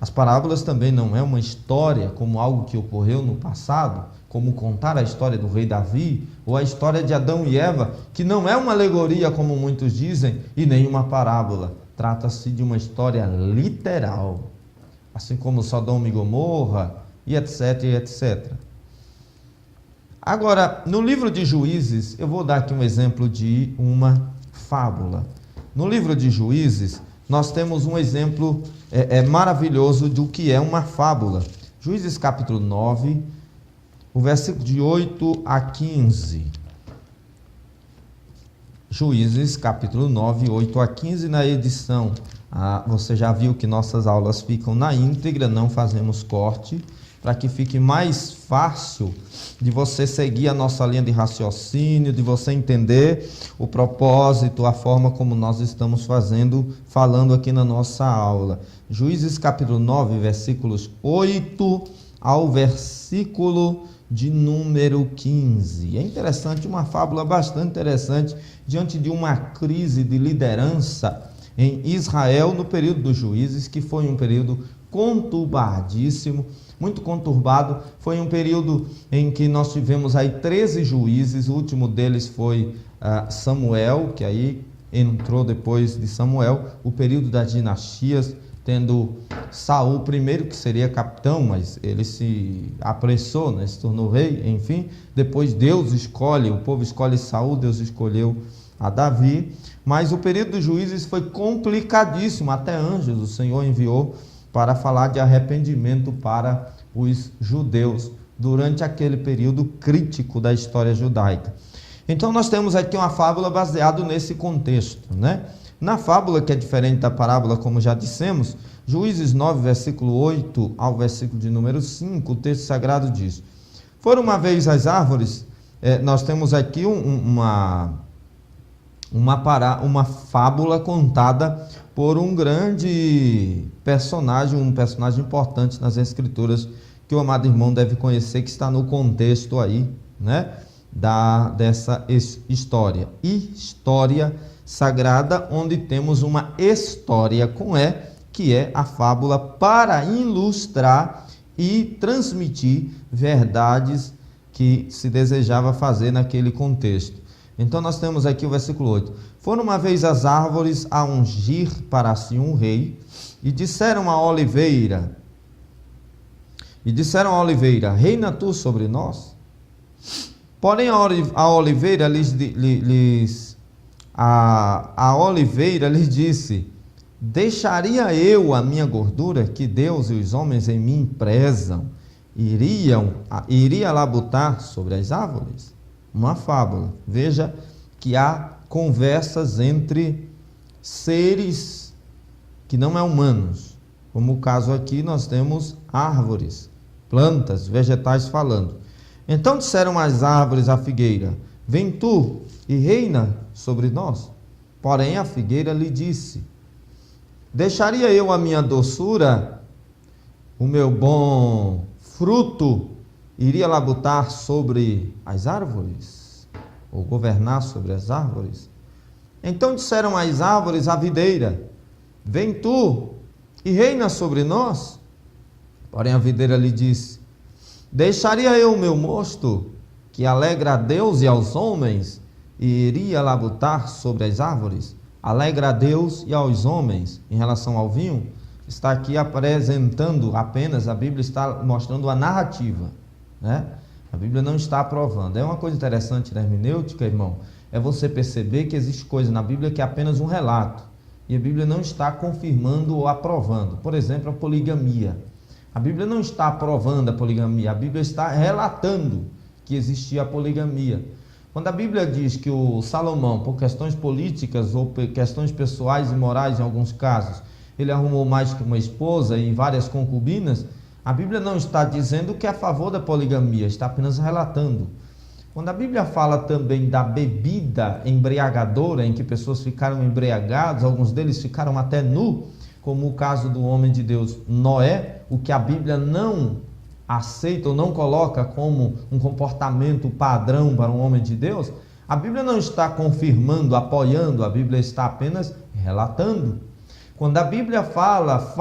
As parábolas também não é uma história como algo que ocorreu no passado, como contar a história do rei Davi, ou a história de Adão e Eva, que não é uma alegoria como muitos dizem, e nem uma parábola. Trata-se de uma história literal, assim como Sodoma e Gomorra, e etc, e etc. Agora, no livro de Juízes, eu vou dar aqui um exemplo de uma fábula. No livro de Juízes, nós temos um exemplo maravilhoso do que é uma fábula. Juízes capítulo 9, o versículo de 8 a 15. Juízes capítulo 9, 8 a 15, na edição. Você já viu que nossas aulas ficam na íntegra, não fazemos corte, para que fique mais fácil de você seguir a nossa linha de raciocínio, de você entender o propósito, a forma como nós estamos falando aqui na nossa aula. Juízes capítulo 9, versículos 8 ao versículo de número 15. É interessante, uma fábula bastante interessante, diante de uma crise de liderança em Israel no período dos juízes, que foi um período conturbadíssimo, muito conturbado. Foi um período em que nós tivemos aí 13 juízes, o último deles foi Samuel, que aí entrou depois de Samuel, o período das dinastias, tendo Saul primeiro, que seria capitão, mas ele se apressou, né? Se tornou rei, enfim. Depois Deus escolhe, o povo escolhe Saul, Deus escolheu a Davi. Mas o período dos juízes foi complicadíssimo, até anjos o Senhor enviou para falar de arrependimento para os judeus, durante aquele período crítico da história judaica. Então nós temos aqui uma fábula baseada nesse contexto, né? Na fábula, que é diferente da parábola, como já dissemos, Juízes 9, versículo 8 ao versículo de número 5, o texto sagrado diz: foram uma vez as árvores, nós temos aqui uma fábula contada por um grande personagem, um personagem importante nas Escrituras, que o amado irmão deve conhecer, que está no contexto aí, né, dessa história. História sagrada, onde temos uma história com que é a fábula, para ilustrar e transmitir verdades que se desejava fazer naquele contexto. Então nós temos aqui o versículo 8. Foram uma vez as árvores a ungir para si um rei, e disseram à oliveira, reina tu sobre nós? Porém a oliveira a oliveira lhes disse: deixaria eu a minha gordura, que Deus e os homens em mim prezam, iria labutar sobre as árvores? Uma fábula. Veja que há conversas entre seres que não é humanos, como o caso aqui nós temos árvores, plantas, vegetais falando. Então disseram as árvores à figueira: vem tu e reina sobre nós. Porém a figueira lhe disse: deixaria eu a minha doçura, o meu bom fruto, iria labutar sobre as árvores, ou governar sobre as árvores? Então disseram as árvores à videira: vem tu e reina sobre nós. Porém a videira lhe disse: deixaria eu o meu mosto, que alegra a Deus e aos homens, e iria labutar sobre as árvores? Alegra a Deus e aos homens. Em relação ao vinho, está aqui apresentando apenas, a Bíblia está mostrando a narrativa, né? A Bíblia não está aprovando. É uma coisa interessante da hermenêutica, irmão, é você perceber que existe coisa na Bíblia que é apenas um relato, e a Bíblia não está confirmando ou aprovando. Por exemplo, a poligamia. A Bíblia não está aprovando a poligamia, a Bíblia está relatando que existia a poligamia. Quando a Bíblia diz que o Salomão, por questões políticas ou por questões pessoais e morais em alguns casos, ele arrumou mais que uma esposa e várias concubinas, a Bíblia não está dizendo que é a favor da poligamia, está apenas relatando. Quando a Bíblia fala também da bebida embriagadora, em que pessoas ficaram embriagadas, alguns deles ficaram até nu, como o caso do homem de Deus Noé, o que a Bíblia não aceita ou não coloca como um comportamento padrão para um homem de Deus, a Bíblia não está confirmando, apoiando, a Bíblia está apenas relatando. Quando a Bíblia fala,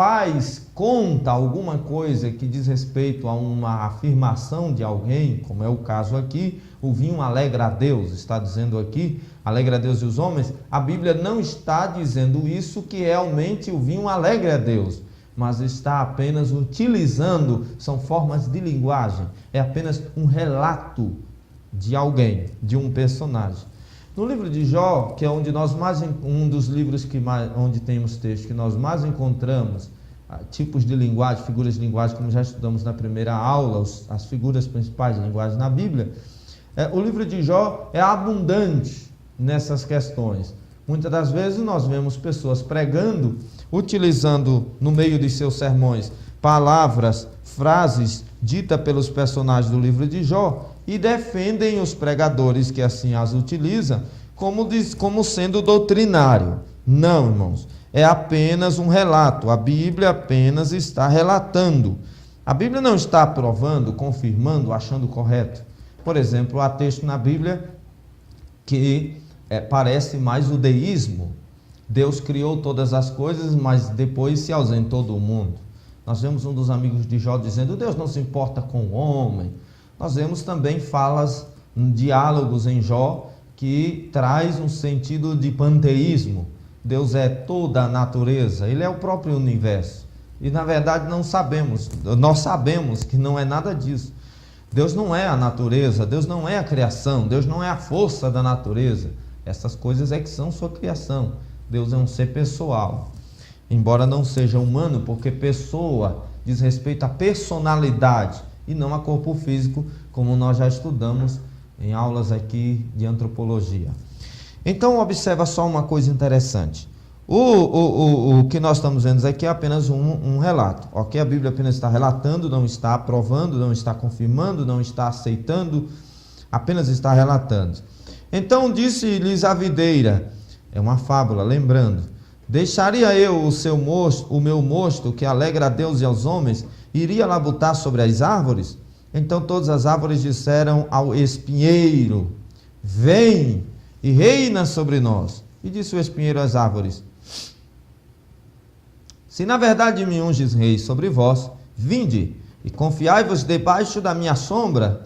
conta alguma coisa que diz respeito a uma afirmação de alguém, como é o caso aqui, o vinho alegra a Deus, está dizendo aqui, alegra a Deus e os homens, a Bíblia não está dizendo isso, que realmente o vinho alegra a Deus, mas está apenas utilizando, são formas de linguagem, é apenas um relato de alguém, de um personagem. No livro de Jó, que é onde um dos livros onde temos textos que nós mais encontramos tipos de linguagem, figuras de linguagem, como já estudamos na primeira aula, as figuras principais de linguagem na Bíblia, o livro de Jó é abundante nessas questões. Muitas das vezes nós vemos pessoas pregando, utilizando no meio de seus sermões palavras, frases ditas pelos personagens do livro de Jó e defendem os pregadores que assim as utilizam como sendo doutrinário. Não, irmãos, é apenas um relato. A Bíblia apenas está relatando. A Bíblia não está aprovando, confirmando, achando correto. Por exemplo, há texto na Bíblia que parece mais o deísmo. Deus criou todas as coisas, mas depois se ausentou do mundo. Nós vemos um dos amigos de Jó dizendo: Deus não se importa com o homem. Nós vemos também falas, diálogos em Jó, que traz um sentido de panteísmo. Deus é toda a natureza, Ele é o próprio universo. E na verdade nós sabemos que não é nada disso. Deus não é a natureza, Deus não é a criação, Deus não é a força da natureza. Essas coisas é que são sua criação. Deus é um ser pessoal, embora não seja humano, porque pessoa diz respeito à personalidade e não a corpo físico, como nós já estudamos em aulas aqui de antropologia. Então observa só uma coisa interessante. O que nós estamos vendo aqui é apenas um relato. Ok? A Bíblia apenas está relatando, não está aprovando, não está confirmando, não está aceitando, apenas está relatando. Então disse-lhes a videira, é uma fábula, lembrando: deixaria eu o meu mosto, que alegra a Deus e aos homens, iria labutar sobre as árvores? Então todas as árvores disseram ao espinheiro: vem e reina sobre nós. E disse o espinheiro às árvores: se na verdade me unges rei sobre vós, vinde e confiai-vos debaixo da minha sombra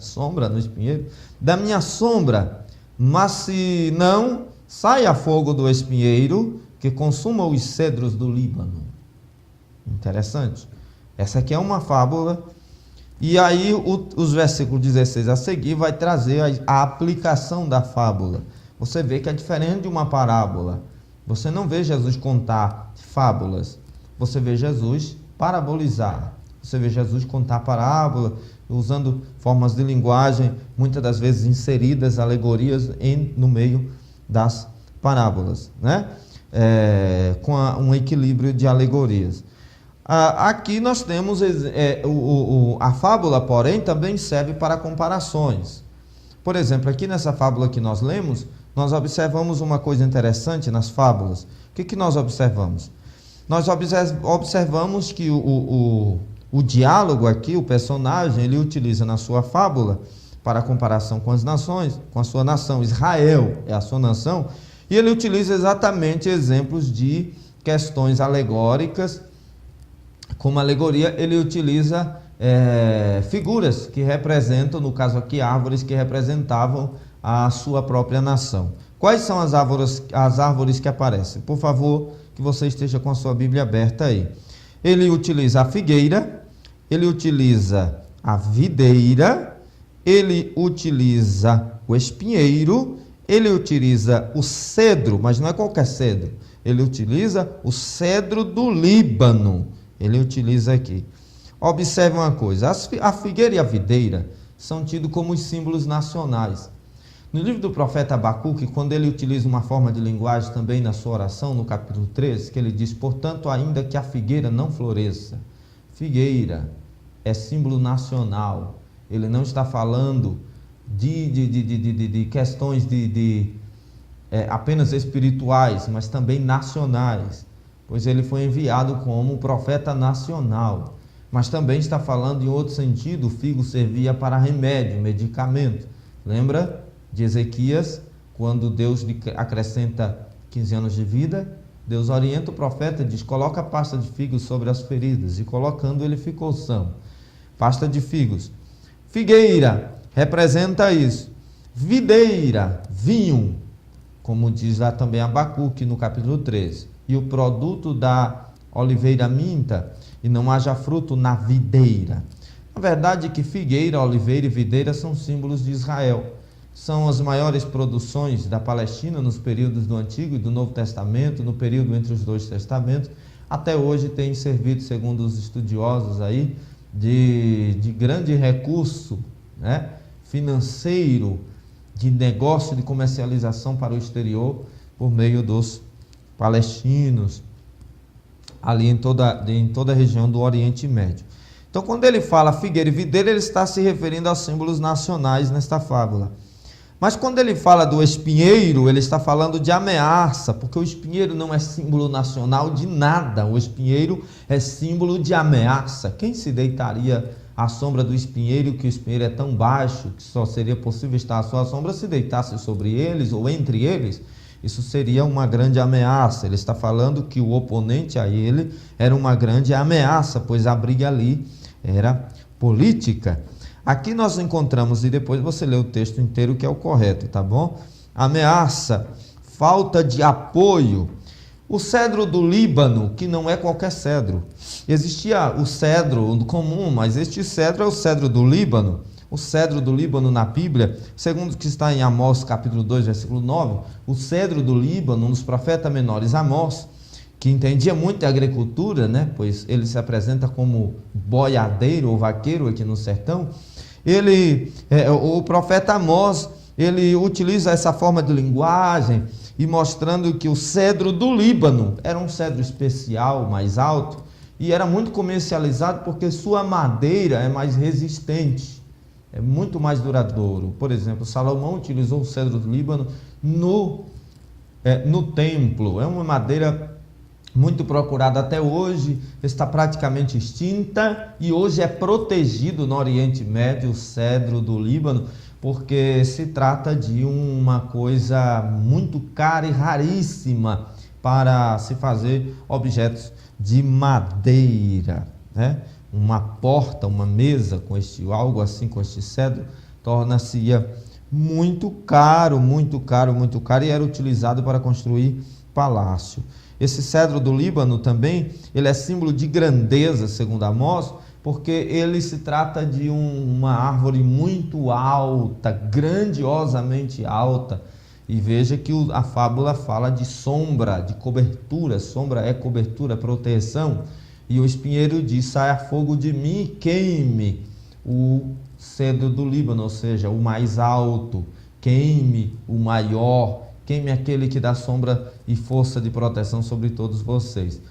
no espinheiro, da minha sombra, mas se não, saia fogo do espinheiro, que consuma os cedros do Líbano. Interessante. Essa aqui é uma fábula. E aí os versículos 16 a seguir vai trazer a aplicação da fábula. Você vê que é diferente de uma parábola. Você não vê Jesus contar fábulas. Você vê Jesus parabolizar. Você vê Jesus contar parábola, usando formas de linguagem, muitas das vezes inseridas alegorias no meio das parábolas, né? Com um equilíbrio de alegorias. Aqui nós temos a fábula, porém, também serve para comparações. Por exemplo, aqui nessa fábula que nós lemos, nós observamos uma coisa interessante nas fábulas. O que nós observamos? Nós observamos que o diálogo aqui, o personagem, ele utiliza na sua fábula, para a comparação com as nações, com a sua nação, Israel é a sua nação, e ele utiliza exatamente exemplos de questões alegóricas. Como alegoria, ele utiliza figuras que representam, no caso aqui, árvores que representavam a sua própria nação. Quais são as árvores que aparecem? Por favor, que você esteja com a sua Bíblia aberta aí. Ele utiliza a figueira, ele utiliza a videira, ele utiliza o espinheiro, ele utiliza o cedro, mas não é qualquer cedro, ele utiliza o cedro do Líbano. Ele utiliza aqui. Observe uma coisa: a figueira e a videira são tidos como os símbolos nacionais. No livro do profeta Abacuque, quando ele utiliza uma forma de linguagem também na sua oração, no capítulo 13, que ele diz: portanto, ainda que a figueira não floresça. Figueira é símbolo nacional. Ele não está falando de questões apenas espirituais, mas também nacionais, pois ele foi enviado como profeta nacional. Mas também está falando em outro sentido: o figo servia para remédio, medicamento. Lembra de Ezequias, quando Deus lhe acrescenta 15 anos de vida? Deus orienta o profeta e diz: coloca a pasta de figos sobre as feridas, e colocando ele ficou são. Pasta de figos. Figueira representa isso. Videira, vinho, como diz lá também Abacuque no capítulo 13. E o produto da oliveira minta, e não haja fruto na videira. Na verdade, que figueira, oliveira e videira são símbolos de Israel. são as maiores produções da Palestina nos períodos do Antigo e do Novo Testamento, no período entre os dois testamentos. Até hoje tem servido, segundo os estudiosos aí, de grande recurso, né, financeiro, de negócio de comercialização para o exterior, por meio dos palestinos, ali em toda a região do Oriente Médio. Então, quando ele fala figueira e videira, ele está se referindo aos símbolos nacionais nesta fábula. Mas quando ele fala do espinheiro, ele está falando de ameaça, porque o espinheiro não é símbolo nacional de nada. O espinheiro é símbolo de ameaça. Quem se deitaria à sombra do espinheiro, que o espinheiro é tão baixo, que só seria possível estar à sua sombra se deitasse sobre eles ou entre eles? Isso seria uma grande ameaça. Ele está falando que o oponente a ele era uma grande ameaça, pois a briga ali era política. Aqui nós encontramos, e depois você lê o texto inteiro que é o correto, tá bom? Ameaça, falta de apoio. O cedro do Líbano, que não é qualquer cedro. Existia o cedro comum, mas este cedro é o cedro do Líbano. O cedro do Líbano na Bíblia, segundo o que está em Amós capítulo 2, versículo 9, o cedro do Líbano, um dos profetas menores, Amós, que entendia muito de agricultura, né? Pois ele se apresenta como boiadeiro ou vaqueiro aqui no sertão. O profeta Amós, ele utiliza essa forma de linguagem e mostrando que o cedro do Líbano era um cedro especial, mais alto, e era muito comercializado porque sua madeira é mais resistente, é muito mais duradouro. Por exemplo, Salomão utilizou o cedro do Líbano no templo. É uma madeira muito procurada até hoje, está praticamente extinta e hoje é protegido no Oriente Médio o cedro do Líbano, porque se trata de uma coisa muito cara e raríssima para se fazer objetos de madeira, né? Uma porta, uma mesa com algo assim com este cedro torna-se muito caro, muito caro, muito caro, e era utilizado para construir palácio. Esse cedro do Líbano também, ele é símbolo de grandeza, segundo Amós, porque ele se trata de uma árvore muito alta, grandiosamente alta. E veja que a fábula fala de sombra, de cobertura. Sombra é cobertura, proteção. E o espinheiro diz: saia fogo de mim e queime o cedro do Líbano, ou seja, o mais alto, queime o maior, queime aquele que dá sombra e força de proteção sobre todos vocês.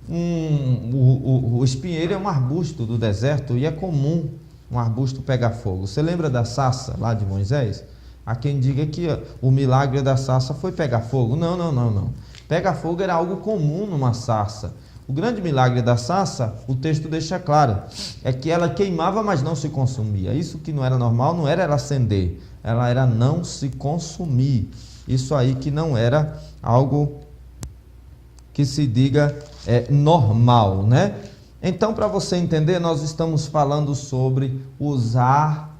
O espinheiro é um arbusto do deserto e é comum um arbusto pegar fogo. Você lembra da sarça lá de Moisés? Há quem diga que o milagre da sarça foi pegar fogo. Não. Pegar fogo era algo comum numa sarça. O grande milagre da sarça, o texto deixa claro, é que ela queimava, mas não se consumia. Isso que não era normal, não era ela acender, ela era não se consumir. Isso aí que não era algo que se diga normal, né? Então, para você entender, nós estamos falando sobre usar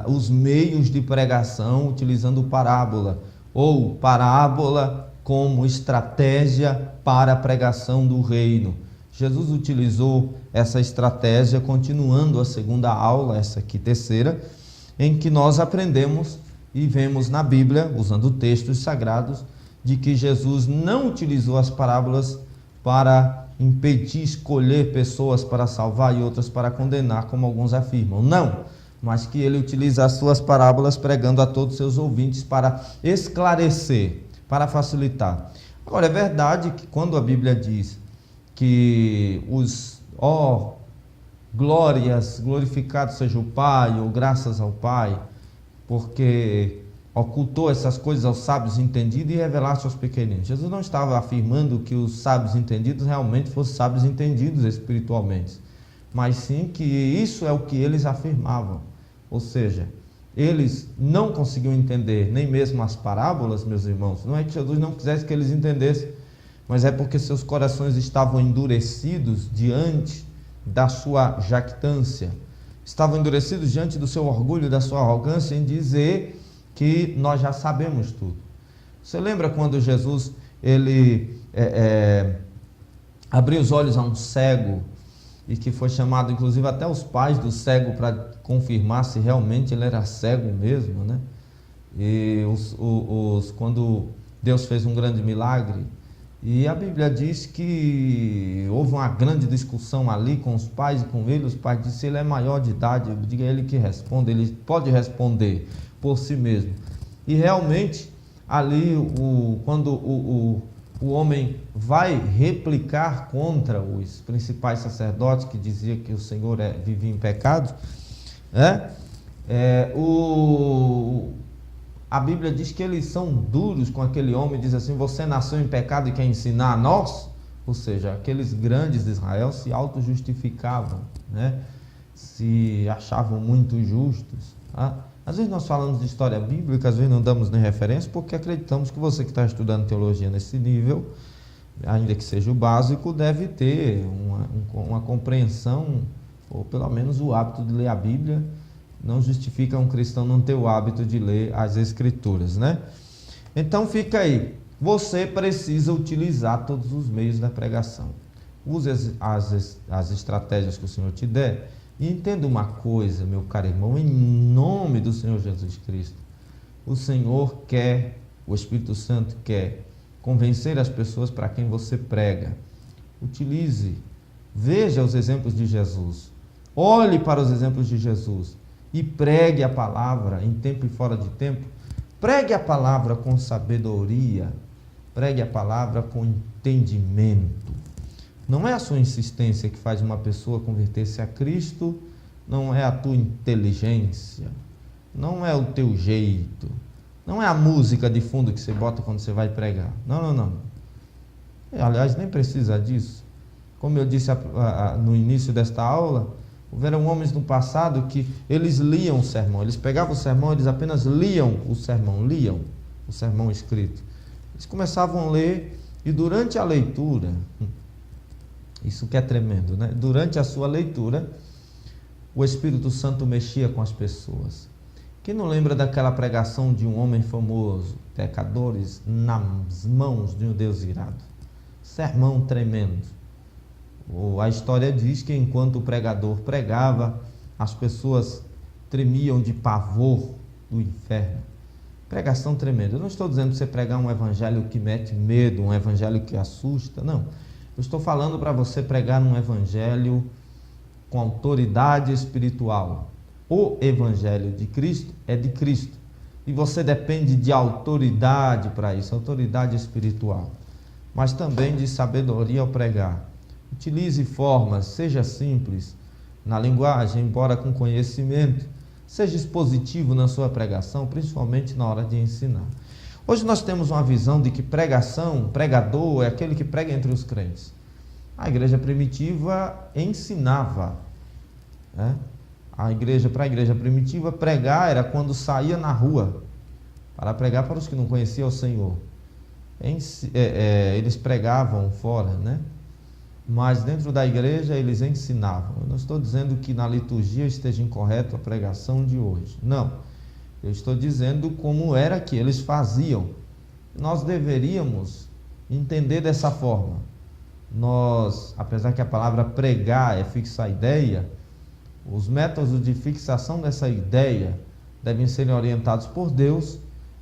os meios de pregação utilizando parábola, ou parábola como estratégia para a pregação do reino. Jesus utilizou essa estratégia, continuando a segunda aula, essa aqui terceira, em que nós aprendemos e vemos na Bíblia, usando textos sagrados, de que Jesus não utilizou as parábolas para impedir, escolher pessoas para salvar e outras para condenar, como alguns afirmam. Não, mas que ele utiliza as suas parábolas pregando a todos os seus ouvintes para esclarecer, para facilitar. Agora, é verdade que quando a Bíblia diz que glorificado seja o Pai, ou graças ao Pai, porque ocultou essas coisas aos sábios entendidos e revelaste aos pequeninos. Jesus não estava afirmando que os sábios entendidos realmente fossem sábios entendidos espiritualmente, mas sim que isso é o que eles afirmavam. Ou seja, eles não conseguiam entender nem mesmo as parábolas, meus irmãos. Não é que Jesus não quisesse que eles entendessem, mas é porque seus corações estavam endurecidos diante da sua jactância, estavam endurecidos diante do seu orgulho, da sua arrogância em dizer que nós já sabemos tudo. Você lembra quando Jesus abriu os olhos a um cego e que foi chamado inclusive até os pais do cego para confirmar se realmente ele era cego mesmo, né? E quando Deus fez um grande milagre, e a Bíblia diz que houve uma grande discussão ali com os pais e com ele. Os pais disseram: ele é maior de idade, diga a ele que responda, ele pode responder por si mesmo. E realmente ali quando o homem vai replicar contra os principais sacerdotes que diziam que o Senhor vivia em pecado, né? A Bíblia diz que eles são duros com aquele homem, diz assim: você nasceu em pecado e quer ensinar a nós? Ou seja, aqueles grandes de Israel se auto-justificavam, né? Se achavam muito justos, tá? Às vezes nós falamos de história bíblica, às vezes não damos nem referência, porque acreditamos que você que está estudando teologia nesse nível, ainda que seja o básico, deve ter uma compreensão, ou pelo menos o hábito de ler a Bíblia. Não justifica um cristão não ter o hábito de ler as Escrituras, né? Então fica aí, você precisa utilizar todos os meios da pregação. Use as estratégias que o Senhor te der. E entenda uma coisa, meu caro irmão, em nome do Senhor Jesus Cristo, o Senhor quer, o Espírito Santo quer convencer as pessoas para quem você prega. Utilize, veja os exemplos de Jesus, olhe para os exemplos de Jesus e pregue a palavra em tempo e fora de tempo. Pregue a palavra com sabedoria, pregue a palavra com entendimento. Não é a sua insistência que faz uma pessoa converter-se a Cristo, não é a tua inteligência, não é o teu jeito, não é a música de fundo que você bota quando você vai pregar. Não. Aliás, nem precisa disso. Como eu disse no início desta aula, houveram homens no passado que eles liam o sermão, eles pegavam o sermão, eles apenas liam o sermão escrito. Eles começavam a ler e durante a leitura, isso que é tremendo, né? Durante a sua leitura, o Espírito Santo mexia com as pessoas. Quem não lembra daquela pregação de um homem famoso, pecadores nas mãos de um Deus irado? Sermão tremendo. A história diz que enquanto o pregador pregava, as pessoas tremiam de pavor do inferno. Pregação tremenda. Eu não estou dizendo para você pregar um evangelho que mete medo, um evangelho que assusta, não. Eu estou falando para você pregar um evangelho com autoridade espiritual. O evangelho de Cristo é de Cristo. E você depende de autoridade para isso, autoridade espiritual. Mas também de sabedoria ao pregar. Utilize formas, seja simples na linguagem, embora com conhecimento. Seja expositivo na sua pregação, principalmente na hora de ensinar. Hoje nós temos uma visão de que pregador é aquele que prega entre os crentes. A igreja primitiva ensinava, né? Para a igreja primitiva, pregar era quando saía na rua, para pregar para os que não conheciam o Senhor. Eles pregavam fora, né? Mas dentro da igreja eles ensinavam. Eu não estou dizendo que na liturgia esteja incorreto a pregação de hoje. Não. Eu estou dizendo como era que eles faziam. Nós deveríamos entender dessa forma. Apesar que a palavra pregar é fixar a ideia, os métodos de fixação dessa ideia devem ser orientados por Deus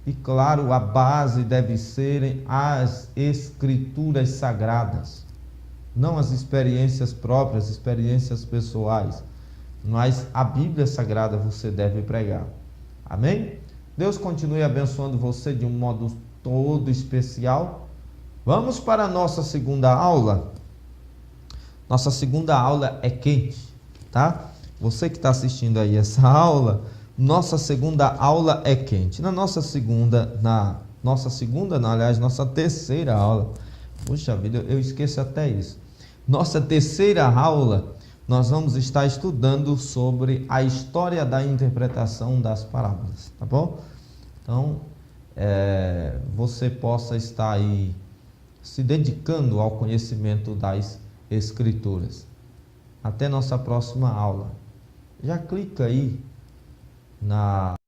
e, claro, a base deve ser as Escrituras Sagradas. Não as experiências próprias, experiências pessoais, mas a Bíblia Sagrada você deve pregar. Amém? Deus continue abençoando você de um modo todo especial. Vamos para a nossa segunda aula. Nossa segunda aula é quente, tá? Você que está assistindo aí essa aula, nossa segunda aula é quente. Nossa terceira aula, puxa vida, eu esqueço até isso. Nossa terceira aula, nós vamos estar estudando sobre a história da interpretação das parábolas, tá bom? Então, você possa estar aí se dedicando ao conhecimento das Escrituras. Até nossa próxima aula. Já clica aí na